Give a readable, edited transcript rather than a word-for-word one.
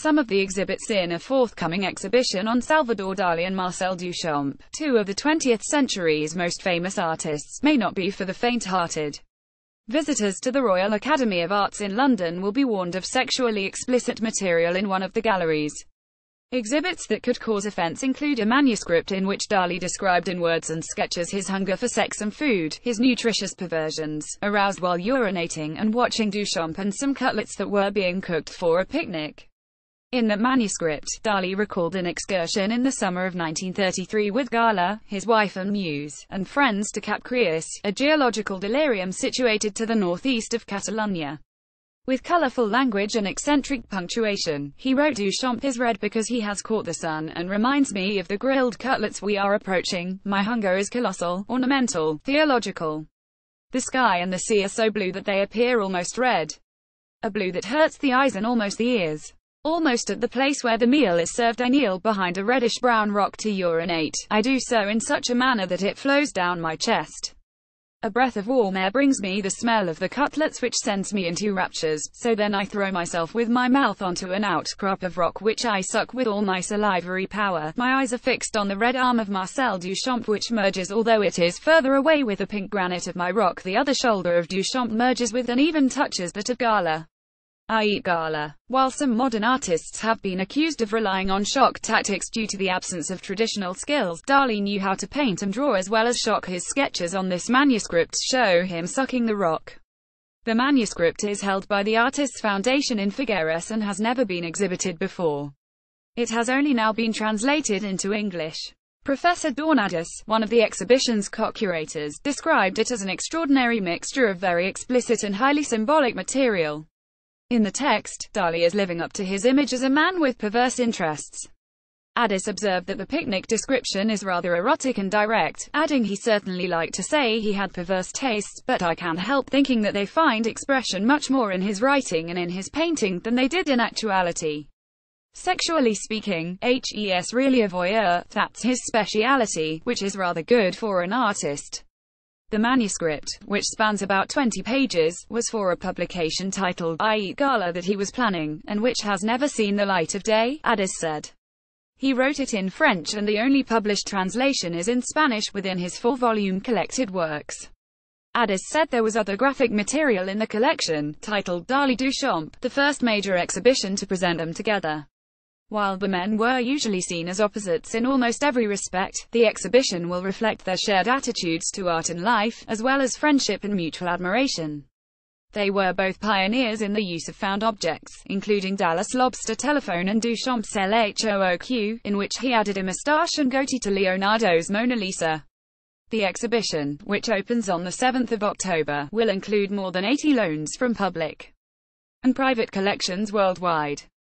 some of the exhibits in a forthcoming exhibition on Salvador Dalí and Marcel Duchamp, two of the 20th century's most famous artists, may not be for the faint-hearted. Visitors to the Royal Academy of Arts in London will be warned of sexually explicit material in one of the galleries. Exhibits that could cause offense include a manuscript in which Dalí described in words and sketches his hunger for sex and food, his nutritious perversions, aroused while urinating and watching Duchamp, and some cutlets that were being cooked for a picnic. In that manuscript, Dalí recalled an excursion in the summer of 1933 with Gala, his wife and muse, and friends to Cap Creus, a geological delirium situated to the northeast of Catalonia. With colorful language and eccentric punctuation, he wrote, "Duchamp is red because he has caught the sun, and reminds me of the grilled cutlets we are approaching. My hunger is colossal, ornamental, theological. The sky and the sea are so blue that they appear almost red. A blue that hurts the eyes and almost the ears. Almost at the place where the meal is served I kneel behind a reddish-brown rock to urinate. I do so in such a manner that it flows down my chest. A breath of warm air brings me the smell of the cutlets which sends me into raptures, so then I throw myself with my mouth onto an outcrop of rock which I suck with all my salivary power. My eyes are fixed on the red arm of Marcel Duchamp which merges, although it is further away, with the pink granite of my rock. The other shoulder of Duchamp merges with and even touches that of Gala. I eat Gala." While some modern artists have been accused of relying on shock tactics due to the absence of traditional skills, Dalí knew how to paint and draw as well as shock. His sketches on this manuscript show him sucking the rock. The manuscript is held by the Artists' Foundation in Figueres and has never been exhibited before. It has only now been translated into English. Professor Dornadis, one of the exhibition's co-curators, described it as an extraordinary mixture of very explicit and highly symbolic material. In the text, Dalí is living up to his image as a man with perverse interests. Addis observed that the picnic description is rather erotic and direct, adding, "He certainly liked to say he had perverse tastes, but I can't help thinking that they find expression much more in his writing and in his painting than they did in actuality. Sexually speaking, he's really a voyeur, that's his speciality, which is rather good for an artist." The manuscript, which spans about 20 pages, was for a publication titled I Eat Gala that he was planning, and which has never seen the light of day, Addis said. He wrote it in French and the only published translation is in Spanish within his 4-volume collected works. Addis said there was other graphic material in the collection, titled Dalí Duchamp, the first major exhibition to present them together. While the men were usually seen as opposites in almost every respect, the exhibition will reflect their shared attitudes to art and life, as well as friendship and mutual admiration. They were both pioneers in the use of found objects, including Dallas' lobster telephone and Duchamp's LHOOQ, in which he added a moustache and goatee to Leonardo's Mona Lisa. The exhibition, which opens on the 7th of October, will include more than 80 loans from public and private collections worldwide.